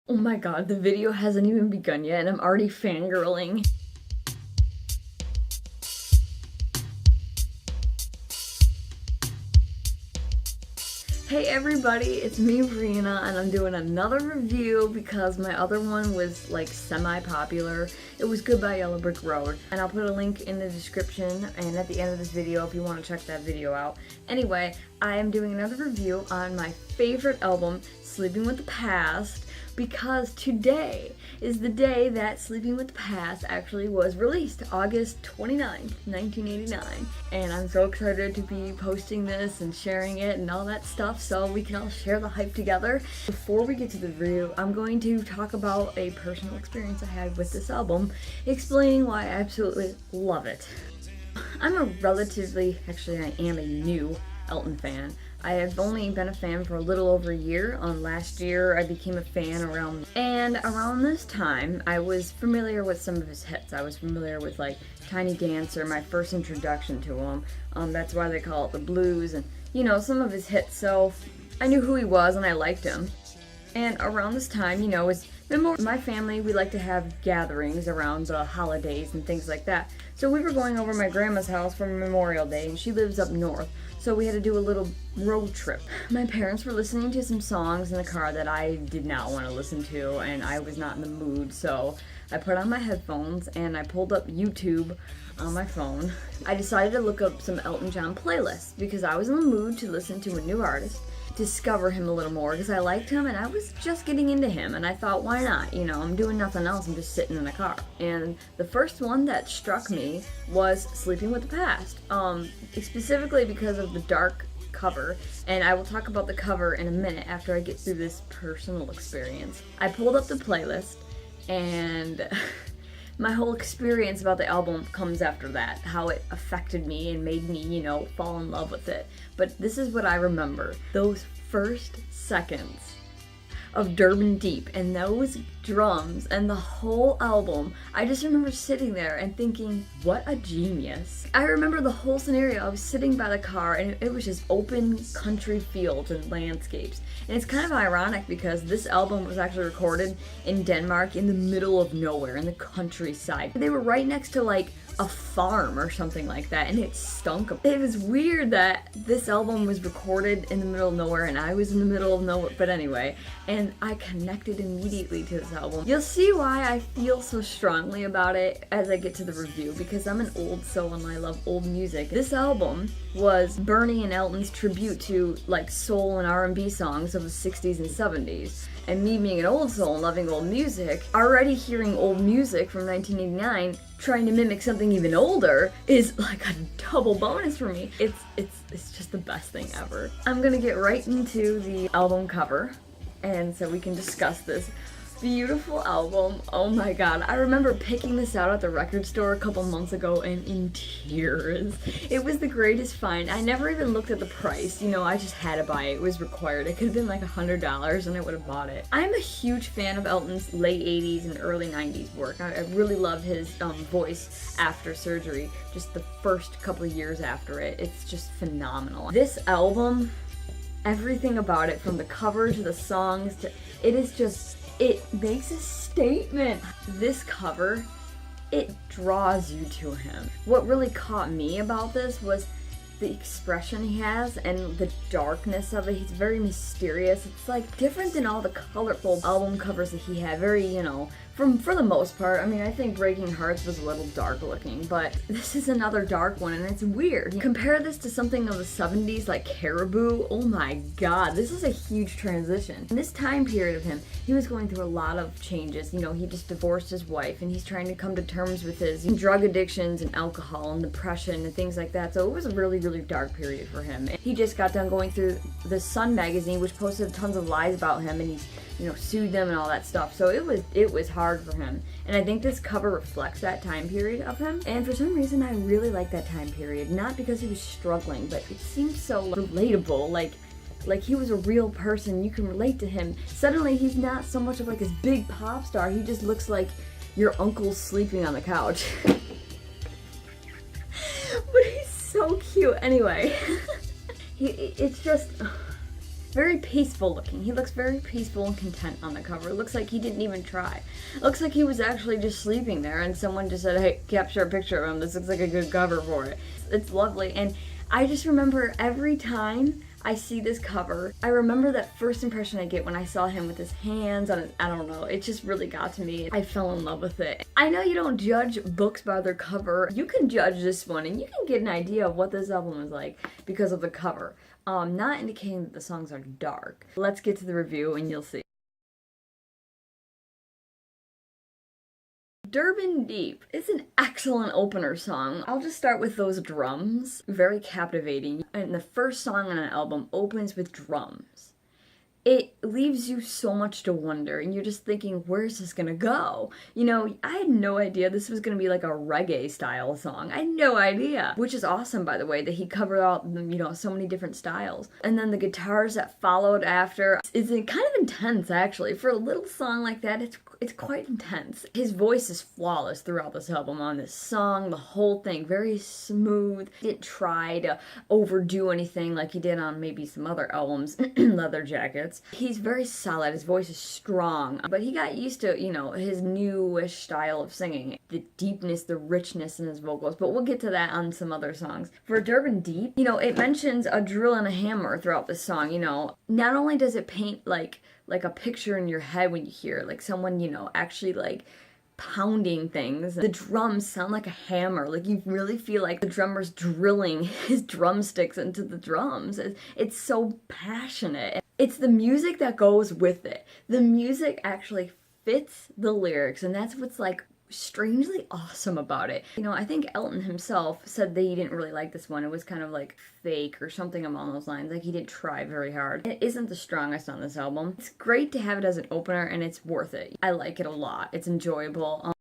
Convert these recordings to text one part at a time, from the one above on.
Oh my god, the video hasn't even begun yet and I'm already fangirling. Hey everybody, it's me, Rena, and I'm doing another review because my other one was like semi-popular. It was Goodbye Yellow Brick Road, and I'll put a link in the description and at the end of this video if you want to check that video out. Anyway, I am doing another review on my favorite album, Sleeping with the Past, because today is the day that Sleeping with the Past actually was released, August 29th, 1989. And I'm so excited to be posting this and sharing it and all that stuff so we can all share the hype together. Before we get to the review, I'm going to talk about a personal experience I had with this album, explaining why I absolutely love it. I'm a new Elton fan. I have only been a fan for a little over a year. Last year I became a fan around this time I was familiar with some of his hits. I was familiar with like Tiny Dancer, my first introduction to him. That's why they call it the blues, and you know, some of his hits, so I knew who he was and I liked him. And around this time, you know, my family, we like to have gatherings around the holidays and things like that. So we were going over my grandma's house for Memorial Day, and she lives up north. So we had to do a little road trip. My parents were listening to some songs in the car that I did not want to listen to, and I was not in the mood. So I put on my headphones and I pulled up YouTube on my phone. I decided to look up some Elton John playlists because I was in the mood to listen to a new artist, discover him a little more because I liked him and I was just getting into him, and I thought, why not? You know, I'm doing nothing else, I'm just sitting in the car. And the first one that struck me was Sleeping with the Past, specifically because of the dark cover, and I will talk about the cover in a minute after I get through this personal experience. I pulled up the playlist and my whole experience about the album comes after that, how it affected me and made me, you know, fall in love with it. But this is what I remember. Those first seconds of Durban Deep and those drums and the whole album, I just remember sitting there and thinking, what a genius. I remember the whole scenario. I was sitting by the car and it was just open country fields and landscapes. And it's kind of ironic because this album was actually recorded in Denmark in the middle of nowhere, in the countryside. They were right next to like a farm or something like that, and it stunk. It was weird that this album was recorded in the middle of nowhere and I was in the middle of nowhere, but anyway, and I connected immediately to this album. You'll see why I feel so strongly about it as I get to the review, because I'm an old soul and I love old music. This album was Bernie and Elton's tribute to like soul and R&B songs of the 60s and 70s. And me being an old soul and loving old music, already hearing old music from 1989, trying to mimic something even older is like a double bonus for me. It's just the best thing ever. I'm gonna get right into the album cover, and so we can discuss this beautiful album. Oh my god, I remember picking this out at the record store a couple months ago and in tears. It was the greatest find. I never even looked at the price, you know, I just had to buy it. It was required. It could have been like $100 and I would have bought it. I'm a huge fan of Elton's late 80s and early 90s work. I really love his voice after surgery, just the first couple of years after it. It's just phenomenal. This album, everything about it, from the cover to the songs to, it makes a statement. This cover, it draws you to him. What really caught me about this was the expression he has and the darkness of it. He's very mysterious. It's like different than all the colorful album covers that he had. Very, you know, for the most part. I mean, I think Breaking Hearts was a little dark looking, but this is another dark one and it's weird. You compare this to something of the 70s like Caribou. Oh my god, this is a huge transition. In this time period of him, he was going through a lot of changes. You know, he just divorced his wife and he's trying to come to terms with his drug addictions and alcohol and depression and things like that. So it was a really, really dark period for him. He just got done going through the Sun magazine, which posted tons of lies about him, and he's, you know, sued them and all that stuff. So it was hard for him. And I think this cover reflects that time period of him. And for some reason, I really like that time period. Not because he was struggling, but it seems so relatable. Like he was a real person. You can relate to him. Suddenly, he's not so much of like this big pop star. He just looks like your uncle sleeping on the couch. But he's so cute. Anyway, it's just... very peaceful looking. He looks very peaceful and content on the cover. It looks like he didn't even try. It looks like he was actually just sleeping there and someone just said, hey, capture a picture of him. This looks like a good cover for it. It's lovely. And I just remember every time I see this cover, I remember that first impression I get when I saw him with his hands on it. I don't know, it just really got to me. I fell in love with it. I know you don't judge books by their cover. You can judge this one and you can get an idea of what this album is like because of the cover. Not indicating that the songs are dark. Let's get to the review and you'll see. Durban Deep is an excellent opener song. I'll just start with those drums. Very captivating. And the first song on an album opens with drums. It leaves you so much to wonder, and you're just thinking, where's this gonna go? You know, I had no idea this was gonna be like a reggae style song. I had no idea. Which is awesome, by the way, that he covered out, you know, so many different styles. And then the guitars that followed after is kind of intense, actually. For a little song like that, it's quite intense. His voice is flawless throughout this album on this song, the whole thing, very smooth. He didn't try to overdo anything like he did on maybe some other albums, Leather Jackets. He's very solid, his voice is strong, but he got used to, you know, his newish style of singing. The deepness, the richness in his vocals, but we'll get to that on some other songs. For Durban Deep, you know, it mentions a drill and a hammer throughout this song, you know. Not only does it paint like a picture in your head when you hear it, like someone, you know, actually like pounding things. The drums sound like a hammer. Like you really feel like the drummer's drilling his drumsticks into the drums. It's so passionate. It's the music that goes with it. The music actually fits the lyrics, and that's what's like strangely awesome about it. You know, I think Elton himself said that he didn't really like this one. It was kind of like fake or something along those lines. Like he didn't try very hard. It isn't the strongest on this album. It's great to have it as an opener and it's worth it. I like it a lot. It's enjoyable.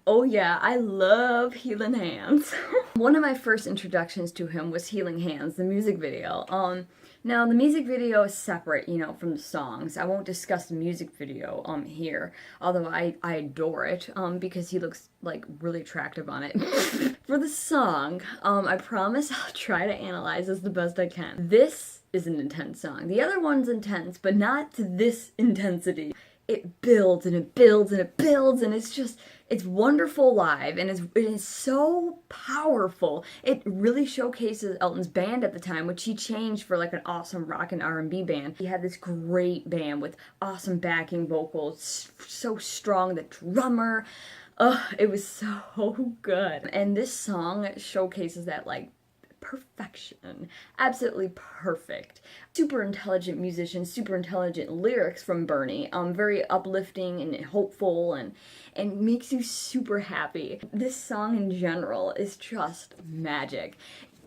Oh yeah, I love Healing Hands. One of my first introductions to him was Healing Hands, the music video. Now the music video is separate, you know, from the songs. I won't discuss the music video here, although I adore it because he looks like really attractive on it. For the song, I promise I'll try to analyze this the best I can. This is an intense song. The other one's intense, but not to this intensity. It builds and it builds and it builds, and it's wonderful live, and it is so powerful. It really showcases Elton's band at the time, which he changed for like an awesome rock and R&B band. He had this great band with awesome backing vocals, so strong, the drummer. It was so good. And this song showcases that like perfection. Absolutely perfect. Super intelligent musician, super intelligent lyrics from Bernie. Very uplifting and hopeful and makes you super happy. This song in general is just magic.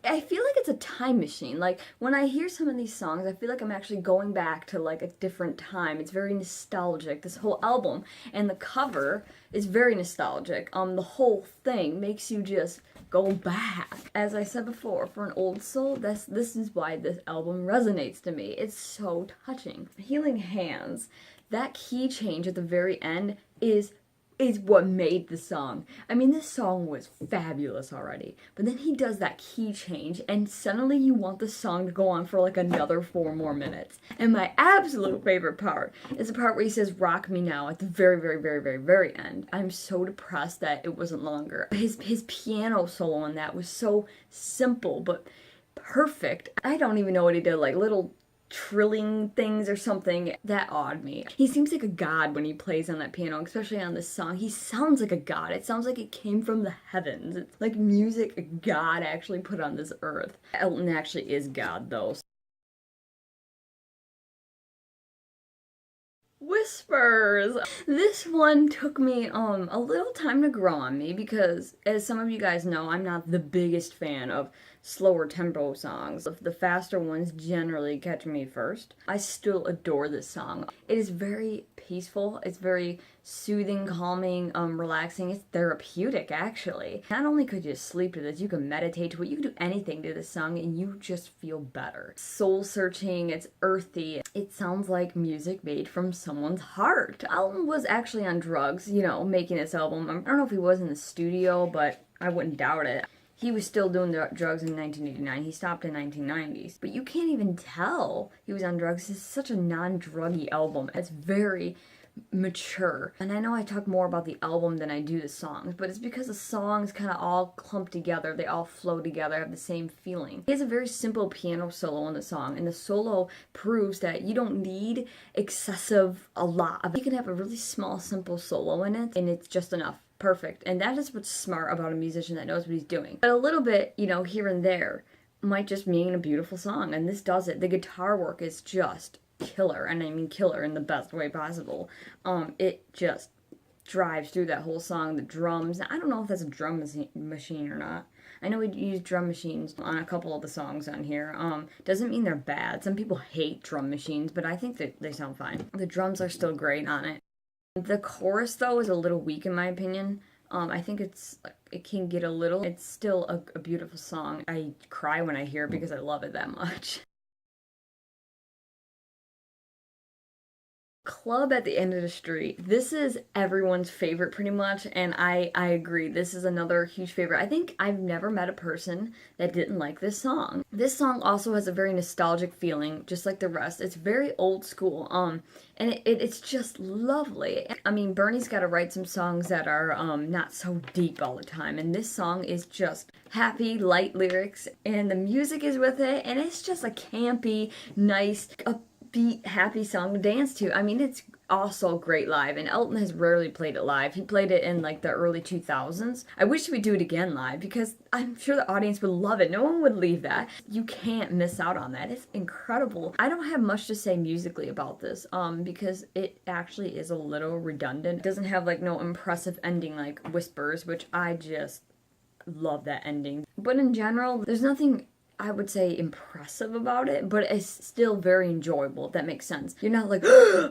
I feel like it's a time machine. Like when I hear some of these songs, I feel like I'm actually going back to like a different time. It's very nostalgic, this whole album, and the cover is very nostalgic. The whole thing makes you just go back. As I said before, for an old soul, this is why this album resonates to me. It's so touching. Healing Hands, that key change at the very end is what made the song. I mean, this song was fabulous already, but then he does that key change, and suddenly you want the song to go on for like another 4 more minutes. And my absolute favorite part is the part where he says, "Rock me now," at the very, very, very, very, very end. I'm so depressed that it wasn't longer. His piano solo on that was so simple, but perfect. I don't even know what he did, like little trilling things or something. That awed me. He seems like a god when he plays on that piano, especially on this song. He sounds like a god. It sounds like it came from the heavens. It's like music God actually put on this earth. Elton actually is God though. Whispers. This one took me a little time to grow on me because, as some of you guys know, I'm not the biggest fan of slower tempo songs. The faster ones generally catch me first. I still adore this song. It is very peaceful. It's very soothing, calming, relaxing. It's therapeutic, actually. Not only could you sleep to this, you can meditate to it. You can do anything to this song and you just feel better. Soul searching, it's earthy. It sounds like music made from someone's heart. Elton was actually on drugs, you know, making this album. I don't know if he was in the studio, but I wouldn't doubt it. He was still doing drugs in 1989. He stopped in 1990s. But you can't even tell he was on drugs. It's such a non-druggy album. It's very mature. And I know I talk more about the album than I do the songs, but it's because the songs kind of all clump together. They all flow together, have the same feeling. He has a very simple piano solo in the song, and the solo proves that you don't need a lot of it. You can have a really small, simple solo in it, and it's just enough. Perfect. And that is what's smart about a musician that knows what he's doing. But a little bit, you know, here and there might just mean a beautiful song, and this does it. The guitar work is just killer, and I mean killer in the best way possible. It just drives through that whole song. The drums, I don't know if that's a drum machine or not. I know we use drum machines on a couple of the songs on here. Doesn't mean they're bad. Some people hate drum machines, but I think that they sound fine. The drums are still great on it. The chorus, though, is a little weak in my opinion. I think it can get a little. It's still a beautiful song. I cry when I hear it because I love it that much. Club at the End of the Street. This is everyone's favorite pretty much, and I agree. This is another huge favorite. I think I've never met a person that didn't like this song. This song also has a very nostalgic feeling, just like the rest. It's very old school, and it's just lovely. I mean, Bernie's got to write some songs that are not so deep all the time, and this song is just happy, light lyrics, and the music is with it, and it's just a campy, nice, upbeat, happy song to dance to. I mean, it's also great live, and Elton has rarely played it live. He played it in like the early 2000s. I wish he would do it again live because I'm sure the audience would love it. No one would leave that. You can't miss out on that. It's incredible. I don't have much to say musically about this because it actually is a little redundant. It doesn't have like no impressive ending like Whispers, which I just love that ending. But in general, there's nothing I would say impressive about it, but it's still very enjoyable, if that makes sense. You're not like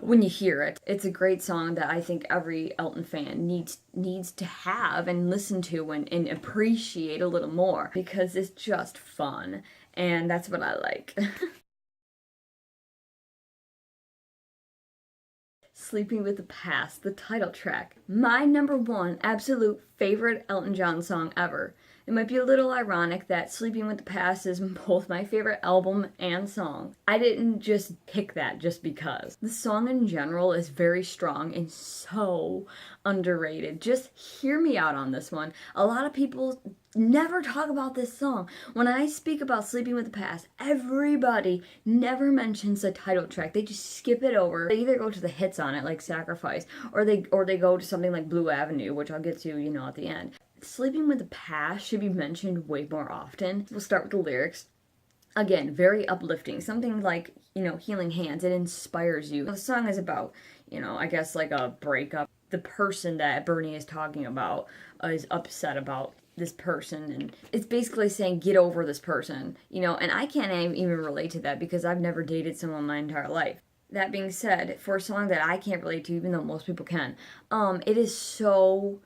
when you hear it. It's a great song that I think every Elton fan needs to have and listen to and appreciate a little more because it's just fun, and that's what I like. Sleeping with the Past, the title track. My #1 absolute favorite Elton John song ever. It might be a little ironic that Sleeping with the Past is both my favorite album and song. I didn't just pick that just because. The song in general is very strong and so underrated. Just hear me out on this one. A lot of people never talk about this song. When I speak about Sleeping with the Past, everybody never mentions the title track. They just skip it over. They either go to the hits on it, like Sacrifice, or they go to something like Blue Avenue, which I'll get to, you know, at the end. Sleeping with the Past should be mentioned way more often. We'll start with the lyrics. Again, very uplifting. Something like, you know, Healing Hands. It inspires you. The song is about, you know, I guess like a breakup. The person that Bernie is talking about is upset about this person, and it's basically saying get over this person, you know, and I can't even relate to that because I've never dated someone my entire life. That being said, for a song that I can't relate to, even though most people can, it is so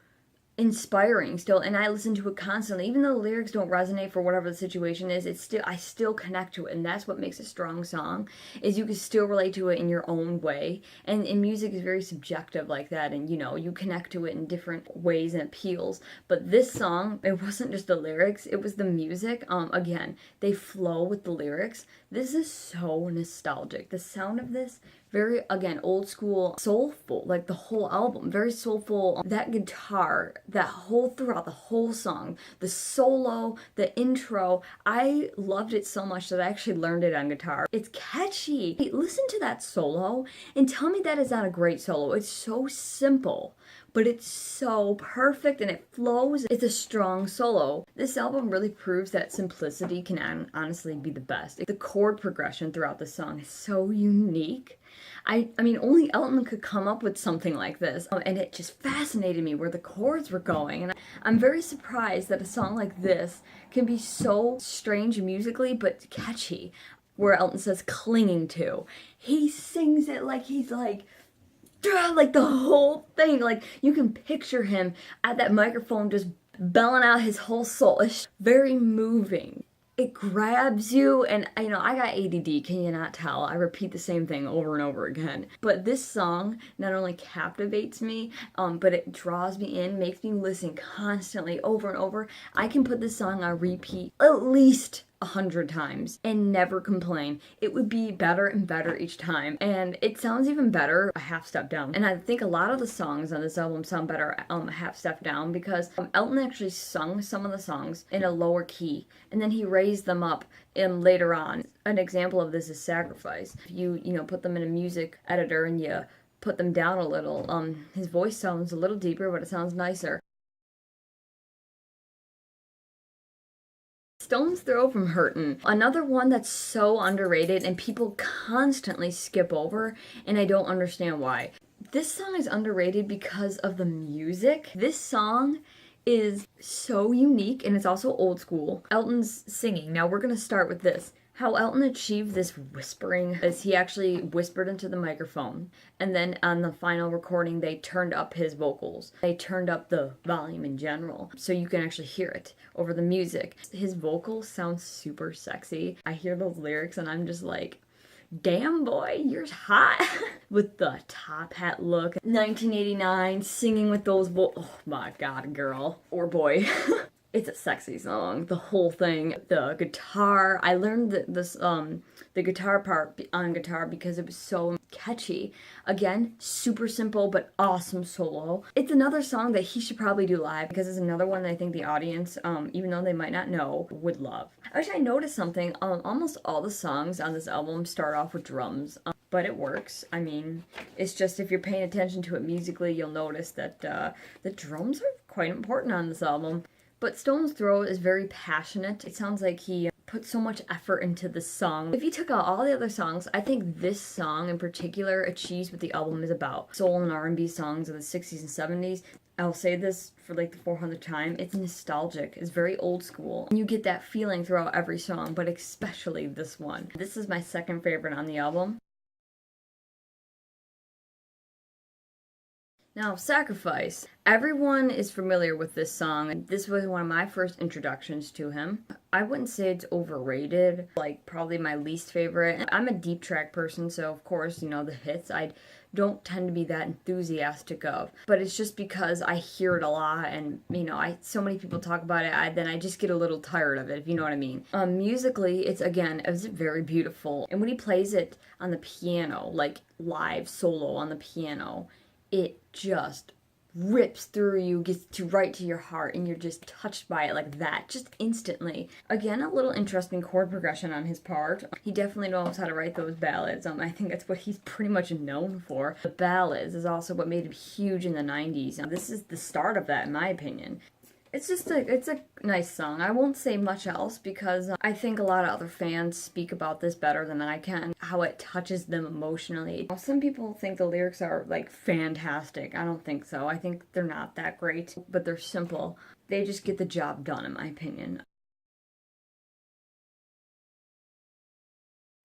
inspiring still, and I listen to it constantly. Even though the lyrics don't resonate for whatever the situation is, I still connect to it, and that's what makes a strong song, is you can still relate to it in your own way. And music is very subjective like that, and you know, you connect to it in different ways and appeals. But this song, it wasn't just the lyrics, it was the music. Again, they flow with the lyrics. This is so nostalgic. The sound of this, very, again, old school, soulful, like the whole album, very soulful. That guitar, throughout the whole song, the solo, the intro, I loved it so much that I actually learned it on guitar. It's catchy. Hey, listen to that solo and tell me that is not a great solo. It's so simple, but it's so perfect and it flows. It's a strong solo. This album really proves that simplicity can honestly be the best. The chord progression throughout the song is so unique. I mean, only Elton could come up with something like this, and it just fascinated me where the chords were going, and I'm very surprised that a song like this can be so strange musically, but catchy, where Elton says clinging to. He sings it like he's like like the whole thing. Like you can picture him at that microphone just belling out his whole soul. It's very moving. It grabs you, and you know, I got ADD, can you not tell? I repeat the same thing over and over again. But this song not only captivates me, but it draws me in, makes me listen constantly over and over. I can put this song on repeat at least 100 times and never complain. It would be better and better each time, and it sounds even better a half step down. And I think a lot of the songs on this album sound better a half step down because Elton actually sung some of the songs in a lower key and then he raised them up later on. An example of this is Sacrifice. If you put them in a music editor and you put them down a little, his voice sounds a little deeper, but it sounds nicer. Stone's Throw from Hurtin. Another one that's so underrated and people constantly skip over, and I don't understand why. This song is underrated because of the music. This song is so unique and it's also old school. Elton's singing. Now we're gonna start with this. How Elton achieved this whispering is he actually whispered into the microphone, and then on the final recording they turned up his vocals. They turned up the volume in general so you can actually hear it over the music. His vocals sound super sexy. I hear those lyrics and I'm just like, damn boy, you're hot. With the top hat look, 1989, singing with those oh my god, girl or boy. It's a sexy song, the whole thing. The guitar, I learned the guitar part on guitar because it was so catchy. Again, super simple but awesome solo. It's another song that he should probably do live because it's another one that I think the audience, even though they might not know, would love. Actually, I noticed something. Almost all the songs on this album start off with drums. But it works. I mean, it's just if you're paying attention to it musically, you'll notice that the drums are quite important on this album. But Stone's Throw is very passionate. It sounds like he put so much effort into this song. If you took out all the other songs, I think this song in particular achieves what the album is about. Soul and R&B songs of the 60s and 70s. I'll say this for like the 400th time. It's nostalgic. It's very old school. You get that feeling throughout every song, but especially this one. This is my second favorite on the album. Now, Sacrifice. Everyone is familiar with this song. This was one of my first introductions to him. I wouldn't say it's overrated, like probably my least favorite. I'm a deep track person, so of course, the hits I don't tend to be that enthusiastic of. But it's just because I hear it a lot and, so many people talk about it, then I just get a little tired of it, if you know what I mean. Musically, it's very beautiful. And when he plays it on the piano, like live solo on the piano, it just rips through you, gets right to your heart, and you're just touched by it like that, just instantly. Again, a little interesting chord progression on his part. He definitely knows how to write those ballads. I think that's what he's pretty much known for. The ballads is also what made him huge in the 90s. This is the start of that, in my opinion. It's a nice song. I won't say much else because I think a lot of other fans speak about this better than I can, how it touches them emotionally. Some people think the lyrics are like fantastic. I don't think so. I think they're not that great, but they're simple. They just get the job done, in my opinion.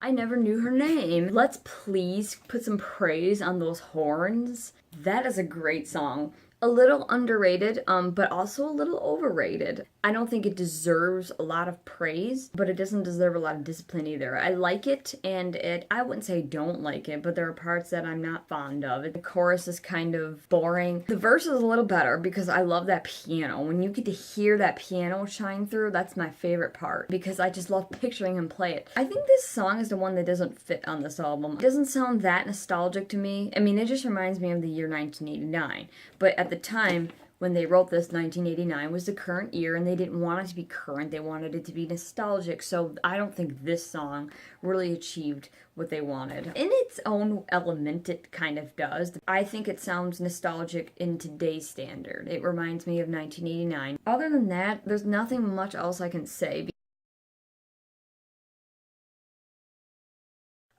I never knew her name. Let's please put some praise on those horns. That is a great song. A little underrated, but also a little overrated. I don't think it deserves a lot of praise, but it doesn't deserve a lot of discipline either. I like it, and I wouldn't say I don't like it, but there are parts that I'm not fond of. The chorus is kind of boring. The verse is a little better because I love that piano. When you get to hear that piano shine through, that's my favorite part because I just love picturing him play it. I think this song is the one that doesn't fit on this album. It doesn't sound that nostalgic to me. I mean, it just reminds me of the year 1989, but at the time when they wrote this, 1989 was the current year, and they didn't want it to be current. They wanted it to be nostalgic, so I don't think this song really achieved what they wanted. In its own element, it kind of does. I think it sounds nostalgic in today's standard. It reminds me of 1989. Other than that, there's nothing much else I can say.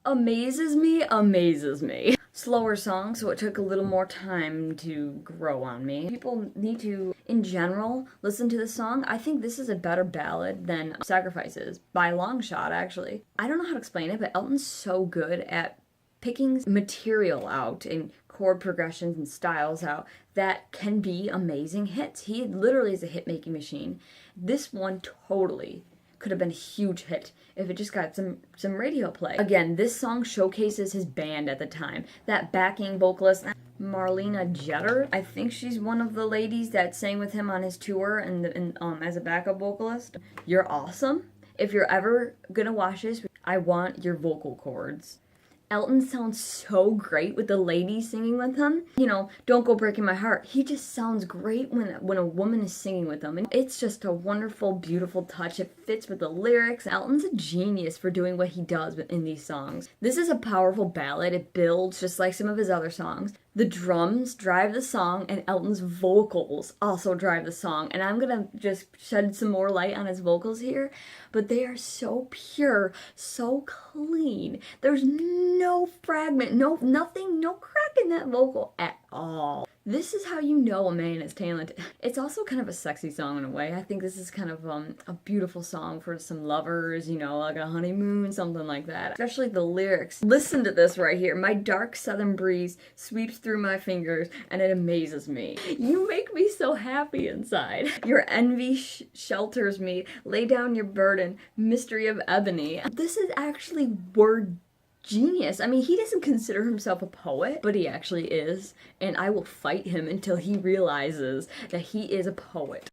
Amazes Me, Amazes Me. Slower song, so it took a little more time to grow on me. People need to, in general, listen to this song. I think this is a better ballad than Sacrifices, by a long shot, actually. I don't know how to explain it, but Elton's so good at picking material out and chord progressions and styles out that can be amazing hits. He literally is a hit-making machine. This one totally could have been a huge hit if it just got some radio play. Again, this song showcases his band at the time. That backing vocalist, Marlena Jeter, I think she's one of the ladies that sang with him on his tour and as a backup vocalist. You're awesome. If you're ever gonna watch this, I want your vocal cords. Elton sounds so great with the ladies singing with him. You know, Don't Go Breaking My Heart. He just sounds great when a woman is singing with him. And it's just a wonderful, beautiful touch. It fits with the lyrics. Elton's a genius for doing what he does in these songs. This is a powerful ballad. It builds just like some of his other songs. The drums drive the song, and Elton's vocals also drive the song. And I'm gonna just shed some more light on his vocals here, but they are so pure, so clean. There's no fragment, nothing, no crack in that vocal at all. This is how you know a man is talented. It's also kind of a sexy song in a way. I think this is kind of a beautiful song for some lovers, you know, like a honeymoon, something like that. Especially the lyrics. Listen to this right here. My dark southern breeze sweeps through my fingers and it amazes me. You make me so happy inside. Your envy shelters me. Lay down your burden, mystery of ebony. This is actually word genius. I mean, he doesn't consider himself a poet, but he actually is, and I will fight him until he realizes that he is a poet.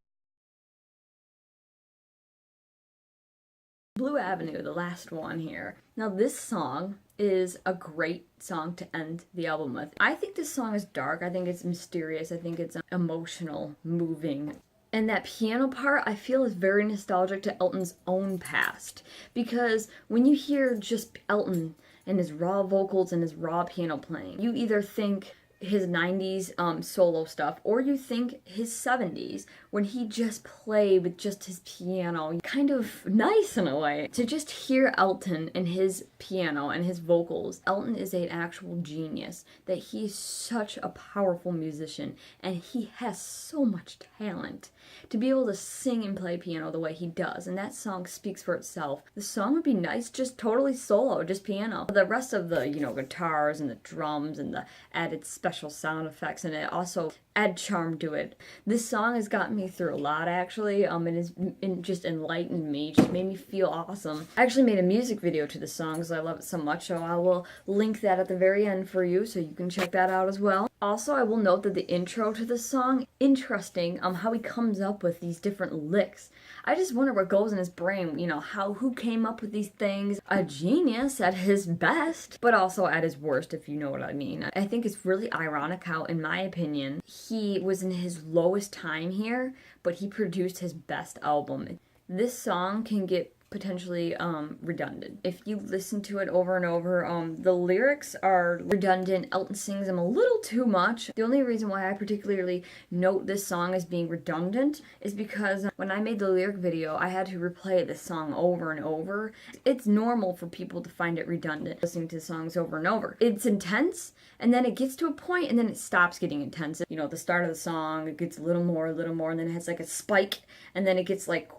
Blue Avenue, the last one here. Now this song is a great song to end the album with. I think this song is dark, I think it's mysterious, I think it's emotional, moving. And that piano part, I feel, is very nostalgic to Elton's own past. Because when you hear just Elton and his raw vocals and his raw piano playing, you either think his 90s solo stuff, or you think his 70s when he just played with just his piano. Kind of nice in a way. To just hear Elton and his piano and his vocals. Elton is an actual genius, that he's such a powerful musician, and he has so much talent to be able to sing and play piano the way he does, and that song speaks for itself. The song would be nice just totally solo, just piano. The rest of the, you know, guitars and the drums and the added special sound effects, and it also add charm to it. This song has gotten me through a lot, actually. It just enlightened me, just made me feel awesome. I actually made a music video to the song because I love it so much, so I will link that at the very end for you so you can check that out as well. Also, I will note that the intro to this song, interesting, how he comes up with these different licks. I just wonder what goes in his brain, you know, who came up with these things. A genius at his best, but also at his worst, if you know what I mean. I think it's really ironic how, in my opinion, he was in his lowest time here, but he produced his best album. This song can get potentially redundant. If you listen to it over and over, the lyrics are redundant. Elton sings them a little too much. The only reason why I particularly note this song as being redundant is because when I made the lyric video, I had to replay this song over and over. It's normal for people to find it redundant, listening to songs over and over. It's intense, and then it gets to a point, and then it stops getting intense. You know, the start of the song, it gets a little more, and then it has like a spike, and then it gets like,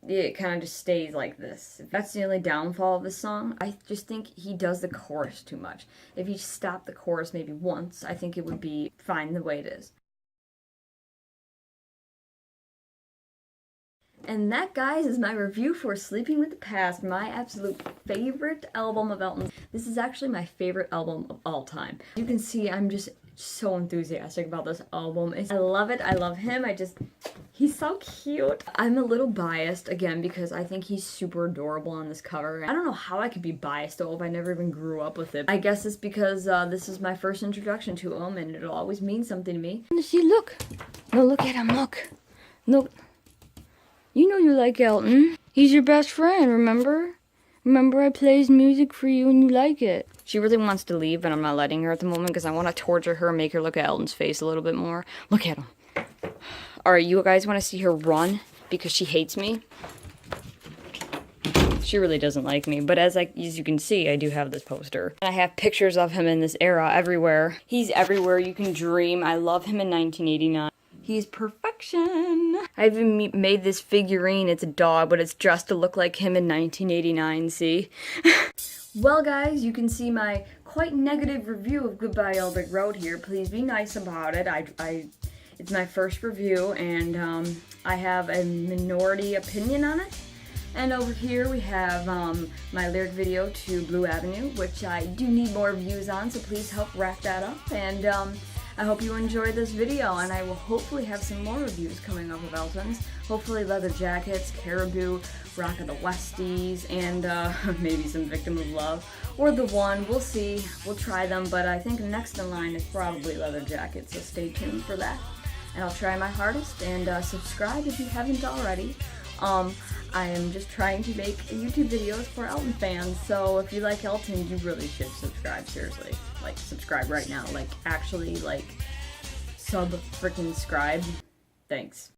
it kind of just stays like this. That's the only downfall of this song. I just think he does the chorus too much. If he stopped the chorus maybe once, I think it would be fine the way it is. And that, guys, is my review for Sleeping with the Past, my absolute favorite album of Elton. This is actually my favorite album of all time. You can see I'm just so enthusiastic about this album. I love it. I love him. He's so cute. I'm a little biased, again, because I think he's super adorable on this cover. I don't know how I could be biased, though, if I never even grew up with it. I guess it's because this is my first introduction to him, and it'll always mean something to me. See, look. No, look at him, look. Look. You know you like Elton. He's your best friend, remember? Remember I play his music for you and you like it. She really wants to leave, but I'm not letting her at the moment because I want to torture her and make her look at Elton's face a little bit more. Look at him. Alright, you guys want to see her run because she hates me? She really doesn't like me, but as you can see, I do have this poster. I have pictures of him in this era everywhere. He's everywhere you can dream. I love him in 1989. He's perfection. I even made this figurine. It's a dog, but it's dressed to look like him in 1989, see? Well, guys, you can see my quite negative review of Goodbye Yellow Brick Road here. Please be nice about it. It's my first review, and I have a minority opinion on it. And over here we have my lyric video to Blue Avenue, which I do need more views on, so please help wrap that up. And I hope you enjoyed this video, and I will hopefully have some more reviews coming up of Elton's. Hopefully Leather Jackets, Caribou, Rock of the Westies, and maybe some Victim of Love. Or The One, we'll see. We'll try them, but I think next in line is probably Leather Jackets, so stay tuned for that. And I'll try my hardest, and subscribe if you haven't already. I am just trying to make YouTube videos for Elton fans, so if you like Elton, you really should subscribe, seriously. Like, subscribe right now. Like, actually, like, sub-freaking-scribe. Thanks.